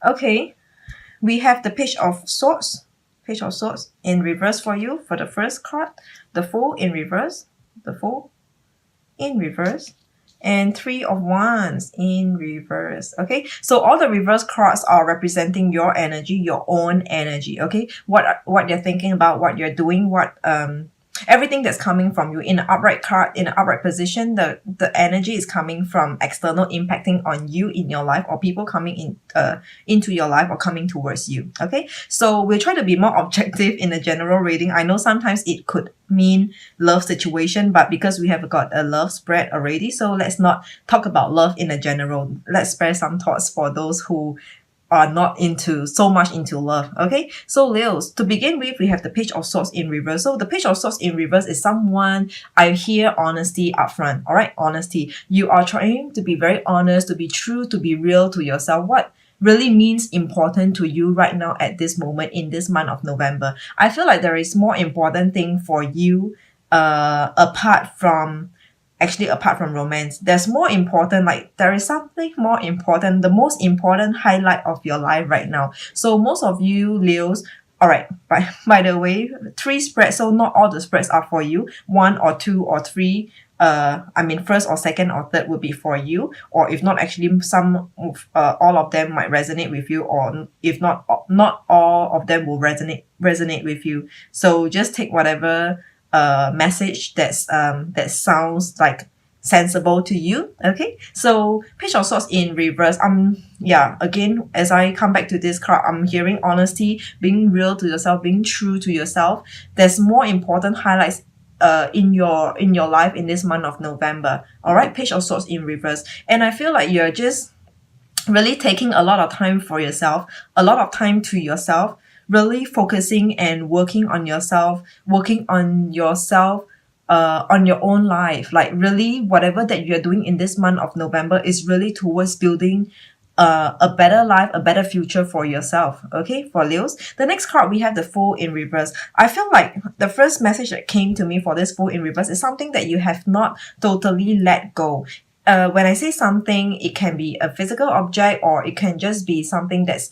Okay, we have the Page of Swords. Page of Swords in reverse for you for the first card. The Fool in reverse. The Fool in reverse. And Three of Wands in reverse. Okay, so all the reverse cards are representing your energy, your own energy. Okay, what you're thinking about, what you're doing, what everything that's coming from you. In an upright card, in an upright position, the energy is coming from external, impacting on you in your life, or people coming into your life or coming towards you. Okay, so we'll try to be more objective in a general reading. I know sometimes it could mean love situation, but because we have got a love spread already, so let's not talk about love in a general. Let's spare some thoughts for those who are not into so much into love. Okay, so Leos, to begin with, we have the Page of Swords in reverse. So the Page of Swords in reverse is someone, I hear honesty upfront. All right, honesty. You are trying to be very honest, to be true, to be real to yourself. What really means important to you right now at this moment in this month of November. I feel like there is more important thing for you apart from romance. There's more important, like there is something more important, the most important highlight of your life right now. So most of you Leos, all right, by the way, three spreads, so not all the spreads are for you. One or two or three, I mean first or second or third would be for you, or if not, actually some of all of them might resonate with you, or if not, not all of them will resonate with you. So just take whatever message that sounds like sensible to you. Okay, so Page of Swords in reverse, yeah, again, as I come back to this card, I'm hearing honesty, being real to yourself, being true to yourself. There's more important highlights in your life in this month of November. All right, Page of Swords in reverse, and I feel like you're just really taking a lot of time for yourself, a lot of time to yourself, really focusing and working on your own life. Like really, whatever that you're doing in this month of November is really towards building a better life, a better future for yourself. Okay, for Leos. The next card, we have the Fool in reverse. I feel like the first message that came to me for this Fool in reverse is something that you have not totally let go. When I say something, it can be a physical object, or it can just be something that's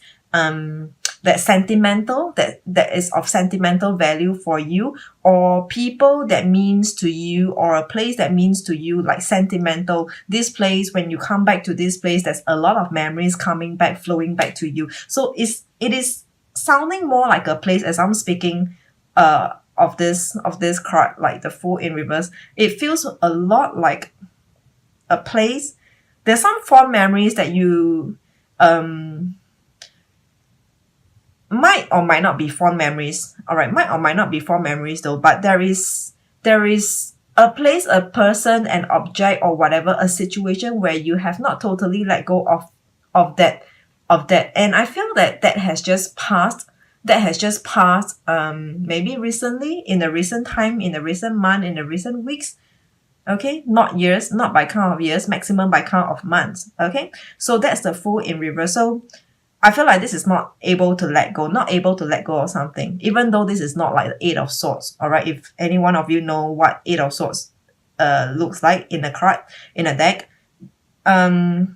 sentimental, that is of sentimental value for you, or people that means to you, or a place that means to you, like sentimental. This place, when you come back to this place, there's a lot of memories coming back, flowing back to you. So it is sounding more like a place as I'm speaking of this card, like the Fool in reverse. It feels a lot like a place. There's some fond memories that you might or might not be fond memories. All right, might or might not be fond memories though, but there is a place, a person, an object, or whatever, a situation where you have not totally let go of that. And I feel that that has just passed. That has just passed. Maybe recently, in the recent time, in the recent month, in the recent weeks. Okay, not years, not by count of years, maximum by count of months. Okay, so that's the Fool in reverse. So I feel like this is not able to let go, not able to let go of something, even though this is not like the Eight of Swords. All right, if any one of you know what Eight of Swords looks like in a card, in a deck, I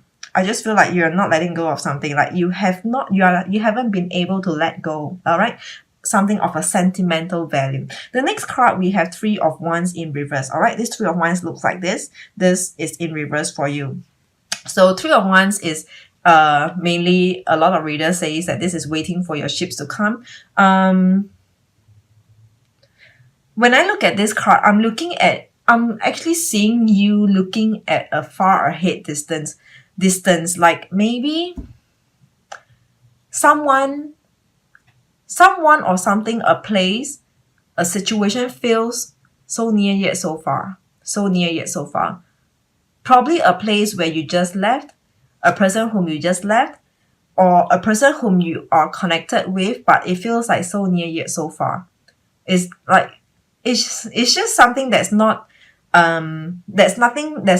just feel like you're not letting go of something. Like you haven't been able to let go. All right, something of a sentimental value. The next card, we have Three of Wands in reverse. All right, this Three of Wands looks like this. This is in reverse for you. So Three of Wands is mainly, a lot of readers says that this is waiting for your ships to come. When I look at this card, I'm actually seeing you looking at a far ahead distance, like maybe someone or something, a place, a situation feels so near yet so far. So near yet so far. Probably a place where you just left, a person whom you just left, or a person whom you are connected with, but it feels like so near yet so far. It's like it's just something that's not there's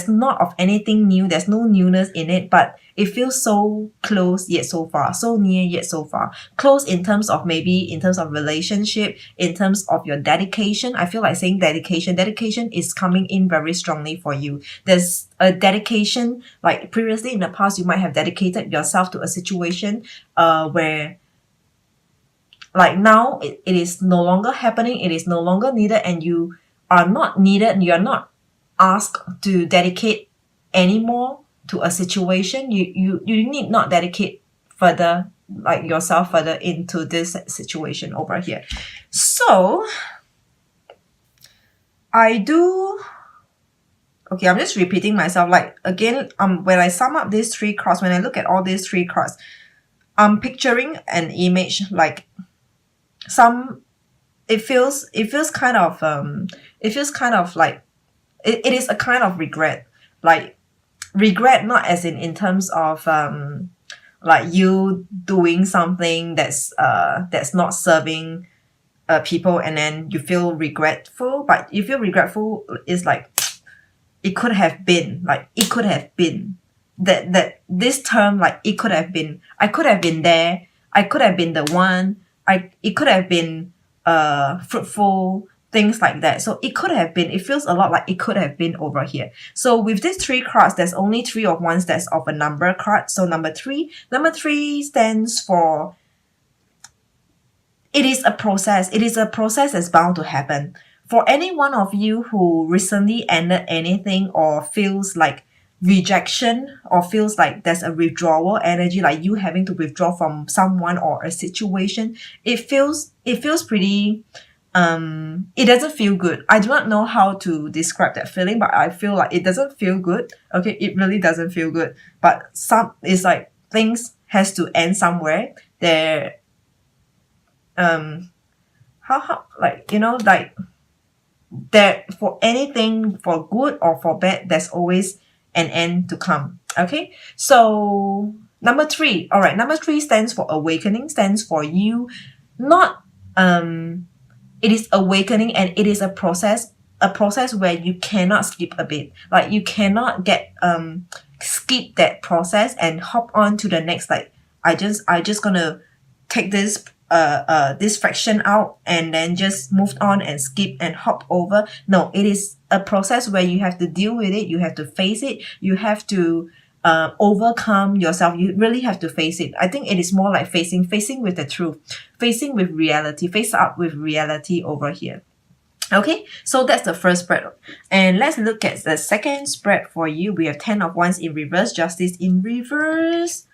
not of anything new, there's no newness in it, but it feels so close yet so far, so near yet so far. Close in terms of maybe in terms of relationship, in terms of your dedication. I feel like saying dedication is coming in very strongly for you. There's a dedication, like previously in the past you might have dedicated yourself to a situation where like now it is no longer happening, it is no longer needed, and you are not needed, you are not asked to dedicate anymore to a situation. You need not dedicate further, like yourself further into this situation over here. So I do, okay, I'm just repeating myself, like again, when I sum up these three cards, when I look at all these three cards, I'm picturing an image like it feels kind of like it is a kind of regret, like regret not as in terms of like you doing something that's not serving people and then you feel regretful, but you feel regretful is like it could have been, like it could have been that this term, like it could have been, I could have been there, I could have been the one, it could have been fruitful, things like that. So it could have been, it feels a lot like it could have been over here. So with these three cards, there's only 3 of Wands that's of a number card. So number three stands for, it is a process. It is a process that's bound to happen. For any one of you who recently ended anything or feels like rejection or feels like there's a withdrawal energy, like you having to withdraw from someone or a situation, it feels pretty, it doesn't feel good. I do not know how to describe that feeling, but I feel like it doesn't feel good. Okay, it really doesn't feel good. But it's like things has to end somewhere. There, how like, you know, like there, for anything, for good or for bad, there's always an end to come. Okay, so number 3, all right, number 3 stands for awakening, stands for you not it is awakening, and it is a process where you cannot skip a bit, like you cannot get skip that process and hop on to the next, like I just gonna take this this fraction out and then just move on and skip and hop over. No, it is a process where you have to deal with it, you have to face it, you have to overcome yourself, you really have to face it. I think it is more like facing with the truth, facing with reality, face up with reality over here. Okay, so that's the first spread. And let's look at the second spread for you. We have 10 of Wands in reverse, Justice in reverse,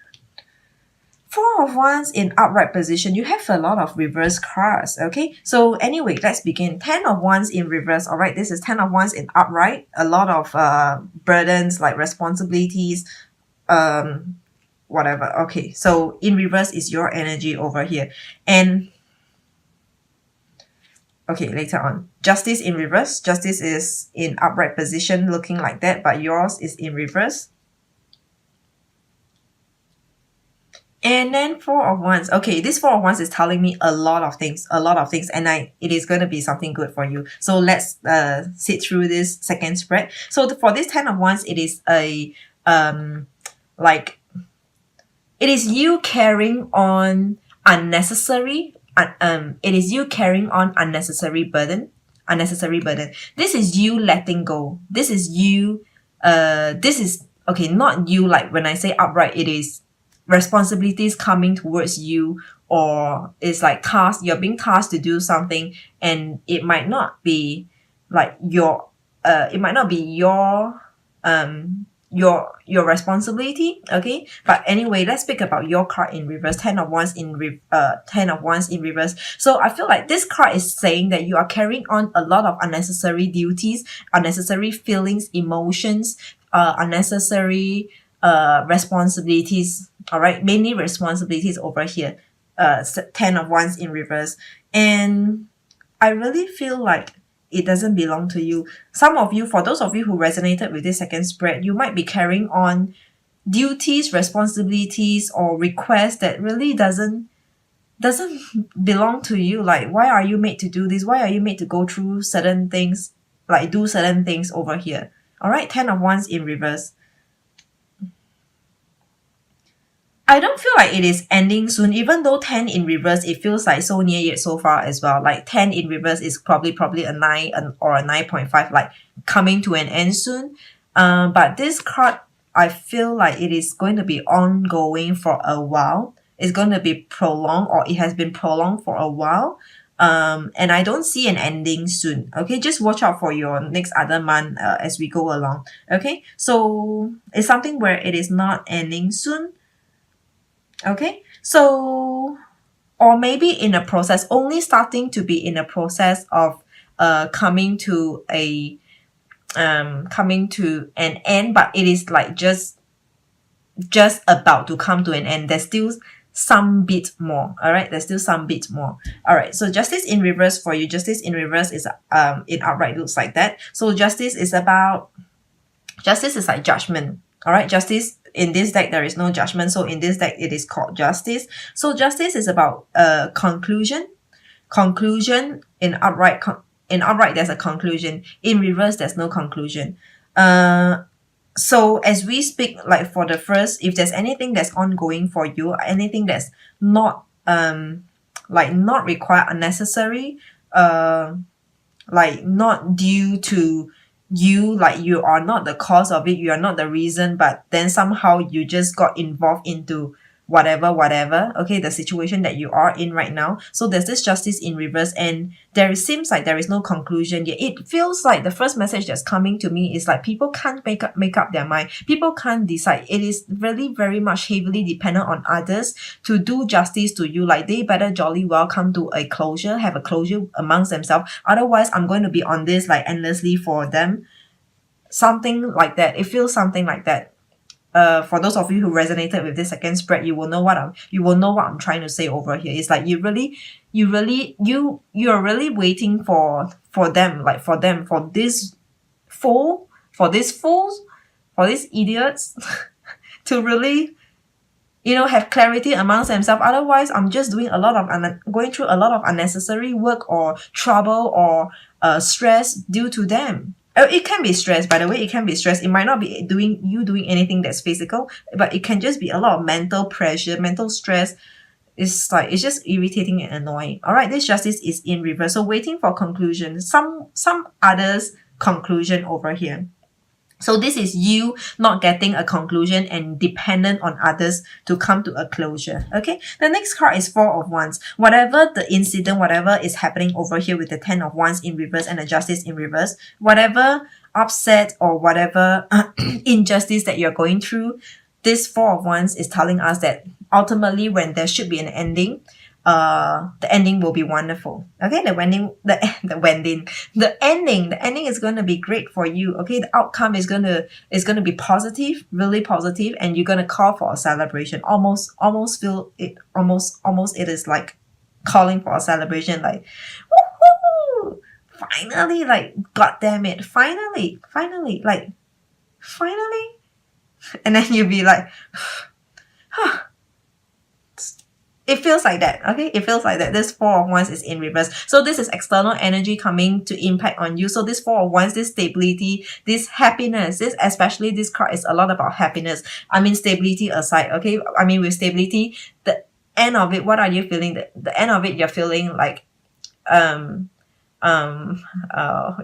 4 of Wands in upright position. You have a lot of reverse cards. Okay, so anyway, let's begin. 10 of Wands in reverse. All right, this is 10 of Wands in upright. A lot of burdens, like responsibilities, whatever. Okay, so in reverse is your energy over here. And okay, later on, Justice in reverse. Justice is in upright position looking like that, but yours is in reverse. And then 4 of Wands. Okay, this 4 of Wands is telling me a lot of things, and it is going to be something good for you. So let's sit through this second spread. So for this 10 of Wands, it is a like it is you carrying on unnecessary it is you carrying on unnecessary burden. This is you letting go. This is you this is okay, not you, like when I say upright, it is responsibilities coming towards you, or it's like task, you're being tasked to do something, and it might not be like your your responsibility. Okay, but anyway, let's speak about your card in reverse, 10 of Wands in reverse. So I feel like this card is saying that you are carrying on a lot of unnecessary duties, unnecessary feelings, emotions, unnecessary responsibilities. All right, mainly responsibilities over here. 10 of Wands in reverse, and I really feel like it doesn't belong to you. Some of you, for those of you who resonated with this second spread, you might be carrying on duties, responsibilities, or requests that really doesn't belong to you. Like, why are you made to do this? Why are you made to go through certain things? like do certain things over here. All right, 10 of Wands in reverse. I don't feel like it is ending soon, even though 10 in reverse, it feels like so near yet so far as well. Like 10 in reverse is probably a 9 or a 9.5, like coming to an end soon. But this card, I feel like it is going to be ongoing for a while. It's going to be prolonged, or it has been prolonged for a while. And I don't see an ending soon. Okay, just watch out for your next other month as we go along. Okay, so it's something where it is not ending soon. Okay, so, or maybe in a process, only starting to be in a process of coming to an end, but it is like just about to come to an end. There's still some bit more. All right, there's still some bit more. All right, so Justice in reverse for you. Justice in reverse is in upright looks like that. So Justice is like judgment. All right, Justice, in this deck there is no judgment, so in this deck it is called Justice. So Justice is about conclusion. In upright, there's a conclusion. In reverse, there's no conclusion. So as we speak, like for the first, if there's anything that's ongoing for you, anything that's not not required, unnecessary, like not due to you, like you are not the cause of it, you are not the reason, but then somehow you just got involved into whatever, okay, the situation that you are in right now. So there's this Justice in reverse, and seems like there is no conclusion yet. It feels like the first message that's coming to me is like people can't make up their mind. People can't decide. It is really very much heavily dependent on others to do justice to you. Like they better jolly well come to a closure, have a closure amongst themselves. Otherwise, I'm going to be on this like endlessly for them. Something like that. It feels something like that. For those of you who resonated with this second spread, you will know what I'm trying to say over here. It's like you're really waiting for them, like for these fools, for these idiots to really, have clarity amongst themselves. Otherwise, I'm just doing going through a lot of unnecessary work or trouble or stress due to them. It can be stress, by the way. It can be stress. It might not be doing anything that's physical, but it can just be a lot of mental pressure, mental stress. It's just irritating and annoying. All right, this Justice is in reverse. So waiting for conclusion. Some others conclusion over here. So this is you not getting a conclusion and dependent on others to come to a closure. Okay. The next card is Four of Wands. Whatever the incident, whatever is happening over here with the 10 of Wands in reverse and the Justice in reverse, whatever upset or whatever injustice that you're going through, this Four of Wands is telling us that ultimately when there should be an ending, the ending will be wonderful. Okay, the ending is going to be great for you. Okay, the outcome is going to be positive, really positive, and you're going to call for a celebration. Almost it is like calling for a celebration, like woohoo, finally, like god damn it, finally, and then you'll be like huh. It feels like that, okay? It feels like that. This Four of Wands is in reverse. So this is external energy coming to impact on you. So this Four of Wands, this stability, this happiness, especially this card is a lot about happiness. I mean, stability aside, okay? I mean, with stability, the end of it, what are you feeling? The end of it, you're feeling like,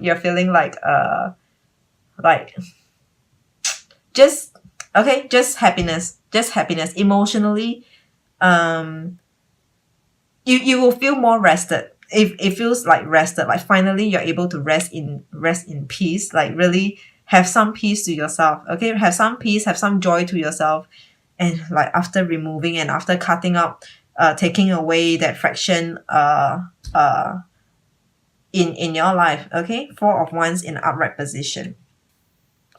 you're feeling like, just happiness, emotionally. You will feel more rested. It feels like rested, like finally you're able to rest in peace, like really have some peace to yourself. Okay, have some peace, have some joy to yourself, and like after removing and after cutting up, taking away that fraction in your life. Okay, Four of Wands in upright position.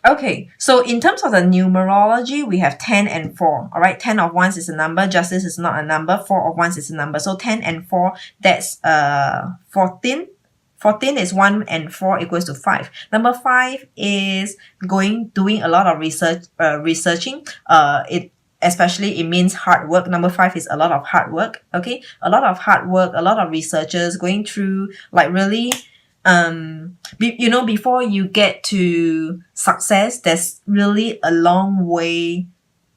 Okay, so in terms of the numerology, we have 10 and 4. All right, 10 of Wands is a number, Justice is not a number, 4 of Wands is a number. So 10 and 4, that's 14. 14 is 1 and 4 equals to 5. Number 5 is doing a lot of researching. Especially it means hard work. Number 5 is a lot of hard work. Okay, a lot of hard work, a lot of researchers going through like really before you get to success, there's really a long way.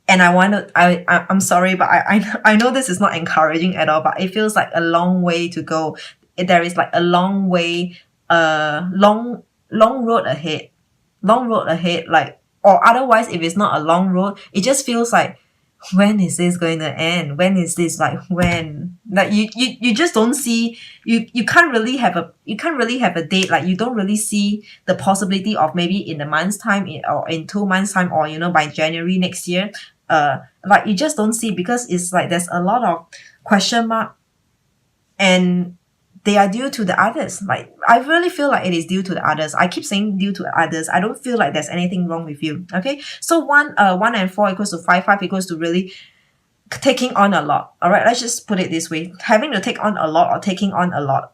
And I'm sorry, but I know this is not encouraging at all, but it feels like a long way to go. There is like a long way, long road ahead, like, or otherwise, if it's not a long road, it just feels like, when is this going to end? When is this, like, when, like, you just don't see, you can't really have a date. Like, you don't really see the possibility of maybe in a month's time, or in 2 months time, or by January next year. Like, you just don't see, because it's like there's a lot of question mark, and they are due to the others. Like, I really feel like it is due to the others. I keep saying due to others. I don't feel like there's anything wrong with you. Okay. So 1 and 4 equals to 5. 5 equals to really taking on a lot. All right. Let's just put it this way. Having to take on a lot, or taking on a lot.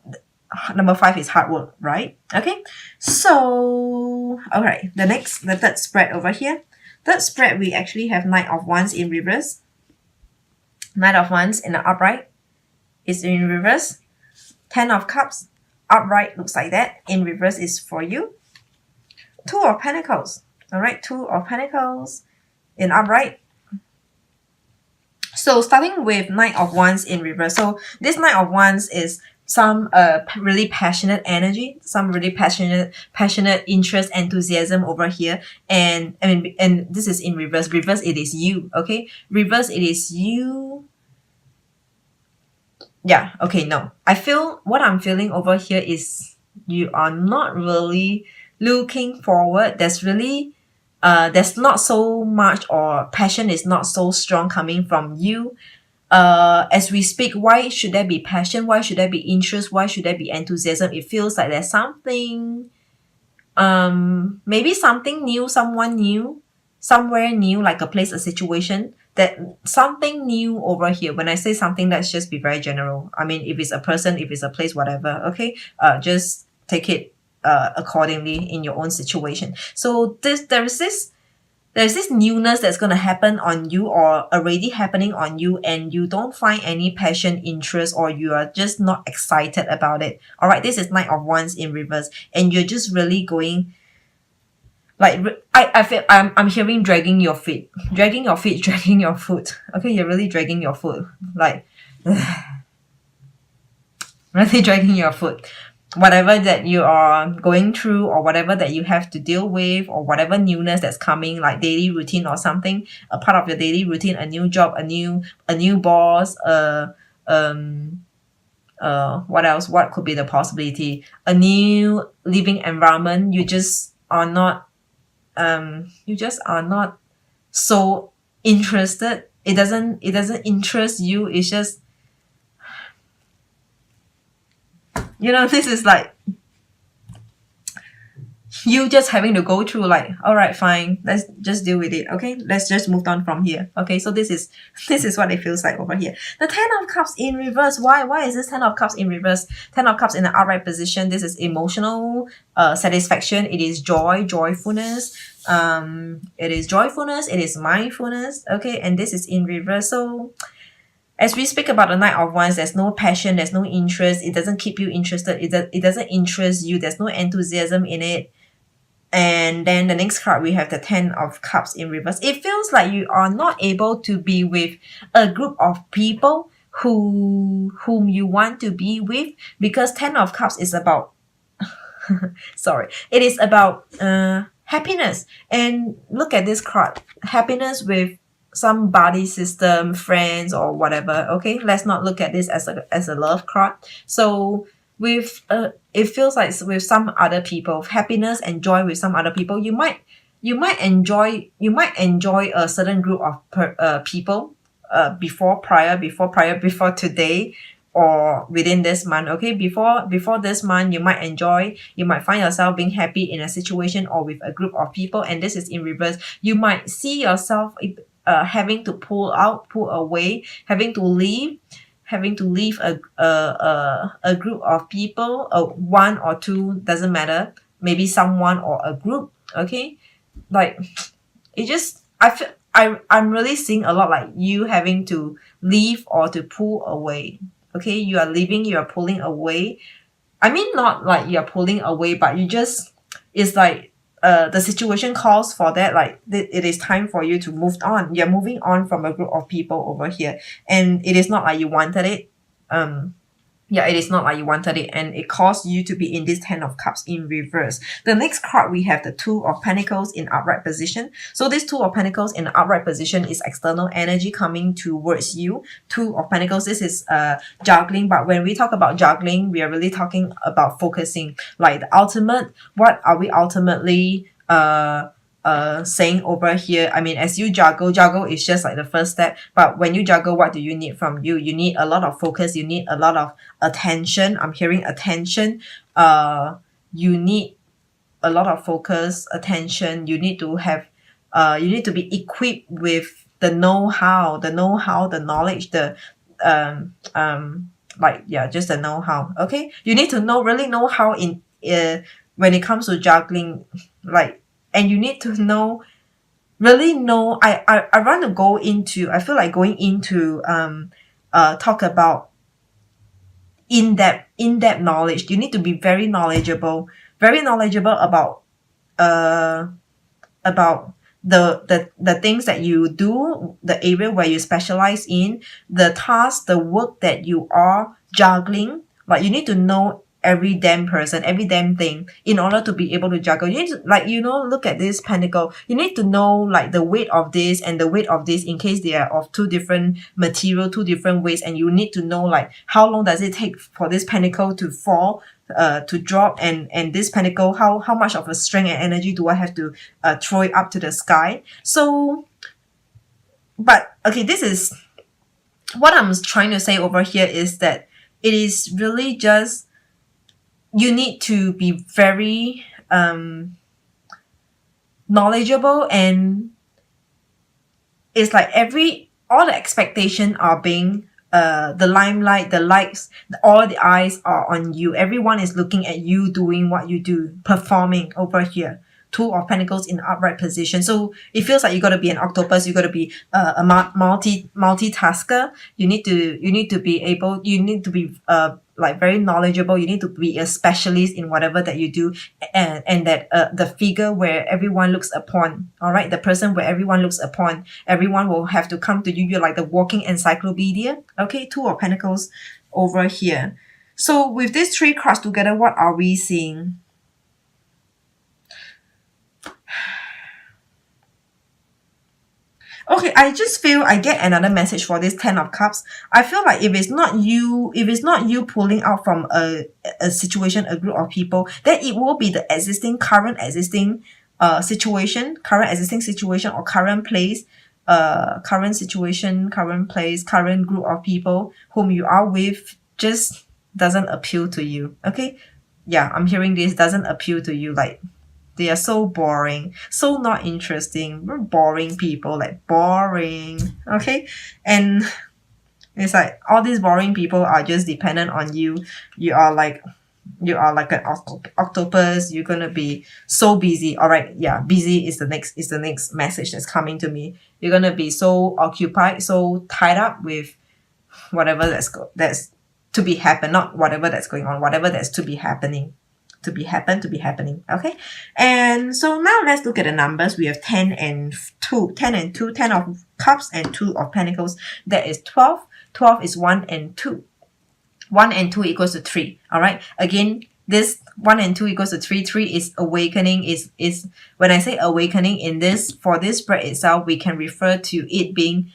Number 5 is hard work, right? Okay. So, all right. The third spread over here. Third spread, we actually have Knight of Wands in reverse. Knight of Wands in the upright is in reverse. 10 of Cups, upright looks like that. In reverse is for you. 2 of Pentacles. All right, 2 of Pentacles in upright. So starting with Knight of Wands in reverse. So this Knight of Wands is some really passionate energy, some really passionate interest, enthusiasm over here. And this is in reverse. Reverse, it is you. Okay, reverse, it is you. Yeah, okay, no. What I'm feeling over here is you are not really looking forward. There's really, there's not so much, or passion is not so strong coming from you. As we speak, why should there be passion? Why should there be interest? Why should there be enthusiasm? It feels like there's something, maybe something new, someone new, somewhere new, like a place, a situation, that something new over here. When I say something, let's just be very general. I mean, if it's a person, if it's a place, whatever, okay, just take it accordingly in your own situation. So there's this newness that's going to happen on you, or already happening on you, and you don't find any passion, interest, or you are just not excited about it. All right, this is Knight of Wands in reverse, and you're just really going, like, I feel I'm hearing dragging your feet, dragging your foot. Okay, you're really dragging your foot, like really dragging your foot. Whatever that you are going through, or whatever that you have to deal with, or whatever newness that's coming, like daily routine or something, a part of your daily routine, a new job, a new boss, what else? What could be the possibility? A new living environment. You just are not so interested. It doesn't interest you. It's just, this is like you just having to go through, like, all right, fine, let's just deal with it. Okay, let's just move on from here. Okay, so this is what it feels like over here. The 10 of Cups in reverse. Why is this 10 of Cups in reverse? 10 of Cups in the upright position. This is emotional satisfaction. It is joyfulness. It is joyfulness. It is mindfulness. Okay, and this is in reverse. So as we speak about the Knight of Wands, there's no passion, there's no interest. It doesn't keep you interested. It doesn't interest you. There's no enthusiasm in it. And then the next card, we have the 10 of Cups in reverse. It feels like you are not able to be with a group of people whom you want to be with, because 10 of Cups is about sorry, it is about happiness. And look at this card, happiness with some body system, friends, or whatever. Okay, let's not look at this as a love card. So with it feels like with some other people, happiness and joy with some other people, you might enjoy a certain group of people before today, or within this month. Okay, before this month, you might find yourself being happy in a situation or with a group of people, and this is in reverse. You might see yourself having to pull away, having to leave a group of people, one or two, doesn't matter, maybe someone or a group. Okay, like, it just, I'm really seeing a lot like you having to leave or to pull away. Okay, you are leaving, you are pulling away. I mean, not like you're pulling away, but you just, it's like the situation calls for that, like it is time for you to move on. You're moving on from a group of people over here, and it is not like you wanted it. Yeah, it is not like you wanted it, and it caused you to be in this Ten of Cups in reverse. The next card, we have the Two of Pentacles in upright position. So this Two of Pentacles in upright position is external energy coming towards you. Two of Pentacles, this is juggling, but when we talk about juggling, we are really talking about focusing. Like the ultimate, what are we ultimately saying over here? I mean, as you juggle is just like the first step, but when you juggle, what do you need from you? You need a lot of focus, you need a lot of attention. I'm hearing attention. You need a lot of focus, attention. You need to have you need to be equipped with the know-how, the knowledge, the like, yeah, just the know-how. Okay, you need to really know how in when it comes to juggling, like, and you need to really know. I want to go into, I feel like going into talk about in-depth knowledge. You need to be very knowledgeable about uh about the things that you do, the area where you specialize in, the task, the work that you are juggling. Like, you need to know every damn person, every damn thing in order to be able to juggle. You need to, like, look at this pentacle. You need to know like the weight of this and the weight of this in case they are of two different material, two different weights, and you need to know like how long does it take for this pentacle to fall, to drop, and this pentacle, how much of a strength and energy do I have to throw it up to the sky. So, but okay, this is what I'm trying to say over here, is that it is really just, you need to be very knowledgeable, and it's like all the expectations are being the limelight, the lights, all the eyes are on you. Everyone is looking at you doing what you do, performing over here. Two of Pentacles in upright position. So it feels like you got to be an octopus. You got to be a multitasker. You need to be like very knowledgeable. You need to be a specialist in whatever that you do, and that the figure where everyone looks upon. All right, the person where everyone looks upon. Everyone will have to come to you. You're like the walking encyclopedia. Okay, Two of Pentacles over here. So with these three cards together, what are we seeing? Okay, I just feel I get another message for this Ten of Cups. I feel like if it's not you pulling out from a situation, a group of people, then it will be the current existing situation, or current place, current situation, current place, current group of people whom you are with, just doesn't appeal to you. Okay? Yeah, I'm hearing this doesn't appeal to you. Like, they are so boring, so not interesting. We're boring people, like boring. Okay? And it's like all these boring people are just dependent on you. You are like an octopus. You're gonna be so busy. All right, yeah, busy is the next message that's coming to me. You're gonna be so occupied, so tied up with whatever that's to be happen, not whatever that's going on, whatever that's to be happening. To be happening. Okay, and so now let's look at the numbers. We have 10 and 2, 10 and 2, 10 of Cups and 2 of Pentacles. That is 12. 12 is 1 and 2. 1 and 2 equals to 3. All right, again, this 1 and 2 equals to 3. 3 is awakening. Is when I say awakening in this, for this spread itself, we can refer to it being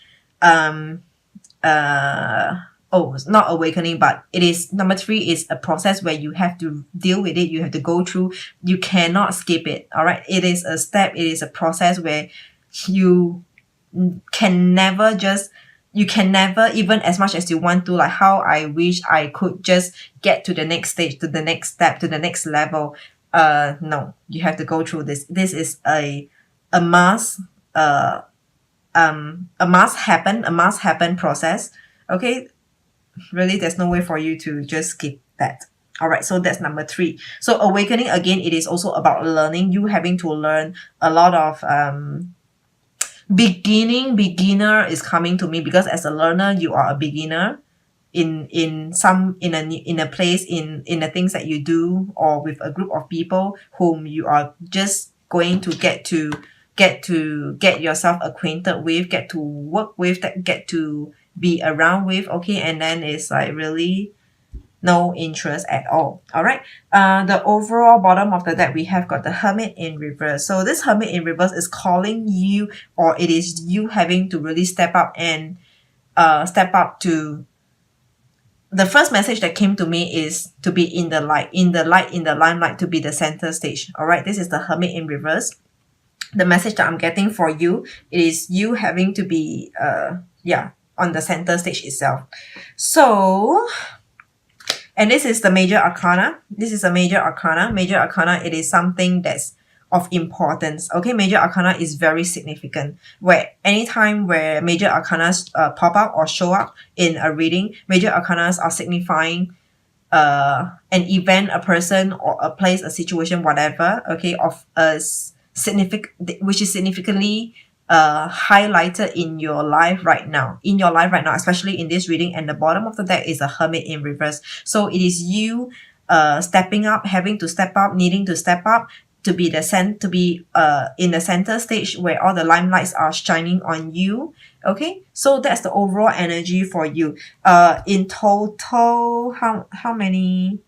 it's not awakening, but it is, number 3 is a process where you have to deal with it. You have to go through. You cannot skip it. All right. It is a step. It is a process where you can never, even as much as you want to, like how I wish I could just get to the next stage, to the next step, to the next level. No, you have to go through this. This is a must happen process. Okay. Really, there's no way for you to just skip that. All right, so that's number 3. So awakening, again, it is also about learning. You having to learn a lot of beginner is coming to me, because as a learner, you are a beginner. in a place, in the things that you do, or with a group of people whom you are just going to get yourself acquainted with, get to work with, that get to be around with, okay, and then it's like really no interest at all. All right. The overall bottom of the deck, we have got the Hermit in reverse. So this Hermit in reverse is calling you, or it is you having to really step up and step up to. The first message that came to me is to be in the light, in the light, in the limelight, to be the center stage. All right. This is the Hermit in reverse. The message that I'm getting for you is you having to be on the center stage itself. So, and this is the major arcana. This is a major arcana. Major arcana, it is something that's of importance. Okay, major arcana is very significant. Where anytime where major arcanas pop up or show up in a reading, major arcanas are signifying an event, a person, or a place, a situation, whatever, okay, of a significant, which is significantly highlighted in your life right now, especially in this reading. And the bottom of the deck is a Hermit in reverse. So it is you stepping up, having to step up, needing to step up to be in the center stage where all the limelights are shining on you. Okay, so that's the overall energy for you. In total, how many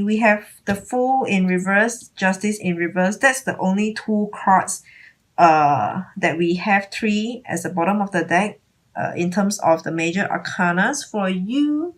we have? The Fool in reverse, Justice in reverse. That's the only two cards that we have, three as the bottom of the deck in terms of the major arcanas for you.